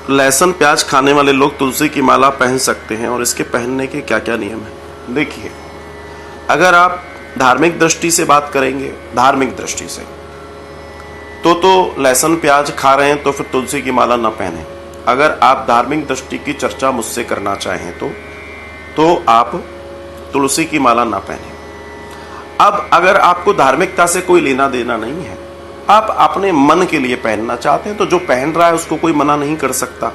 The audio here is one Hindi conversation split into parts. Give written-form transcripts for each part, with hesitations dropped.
लहसुन प्याज खाने वाले लोग तुलसी की माला पहन सकते हैं और इसके पहनने के क्या क्या नियम हैं? देखिए, अगर आप धार्मिक दृष्टि से बात करेंगे, धार्मिक दृष्टि से, तो लहसुन प्याज खा रहे हैं तो फिर तुलसी की माला ना पहने। अगर आप धार्मिक दृष्टि की चर्चा मुझसे करना चाहें तो आप तुलसी की माला ना पहने। अब अगर आपको धार्मिकता से कोई लेना देना नहीं है, आप अपने मन के लिए पहनना चाहते हैं, तो जो पहन रहा है उसको कोई मना नहीं कर सकता,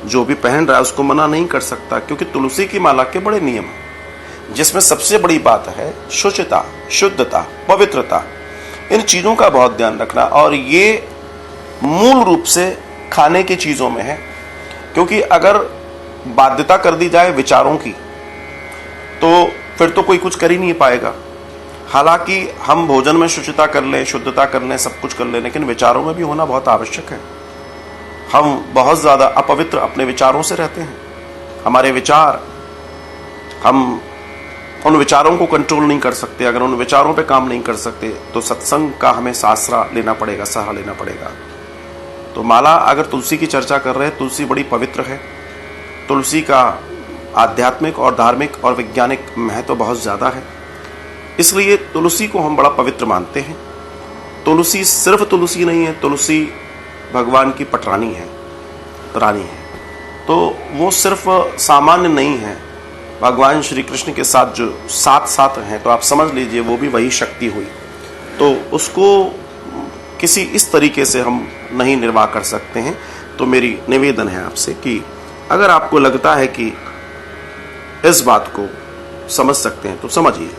जो भी पहन रहा है उसको मना नहीं कर सकता, क्योंकि तुलसी की माला के बड़े नियम हैं, जिसमें सबसे बड़ी बात है शुचिता, शुद्धता, पवित्रता। इन चीजों का बहुत ध्यान रखना, और ये मूल रूप से खाने की चीजों में है, क्योंकि अगर बाध्यता कर दी जाए विचारों की तो फिर तो कोई कुछ कर ही नहीं पाएगा। हालांकि हम भोजन में शुचिता कर लें, शुद्धता कर लें, सब कुछ कर लें, लेकिन विचारों में भी होना बहुत आवश्यक है। हम बहुत ज्यादा अपवित्र अपने विचारों से रहते हैं। हमारे विचार, हम उन विचारों को कंट्रोल नहीं कर सकते। अगर उन विचारों पे काम नहीं कर सकते तो सत्संग का हमें आसरा लेना पड़ेगा, सहारा लेना पड़ेगा। तो माला, अगर तुलसी की चर्चा कर रहे हैं, तुलसी बड़ी पवित्र है। तुलसी का आध्यात्मिक और धार्मिक और वैज्ञानिक महत्व बहुत ज्यादा है, इसलिए तुलसी को हम बड़ा पवित्र मानते हैं। तुलसी सिर्फ तुलसी नहीं है, तुलसी भगवान की पटरानी है, रानी है। तो वो सिर्फ सामान्य नहीं है, भगवान श्री कृष्ण के साथ जो साथ साथ हैं, तो आप समझ लीजिए वो भी वही शक्ति हुई। तो उसको किसी इस तरीके से हम नहीं निर्वाह कर सकते हैं। तो मेरी निवेदन है आपसे कि अगर आपको लगता है कि इस बात को समझ सकते हैं तो समझिए।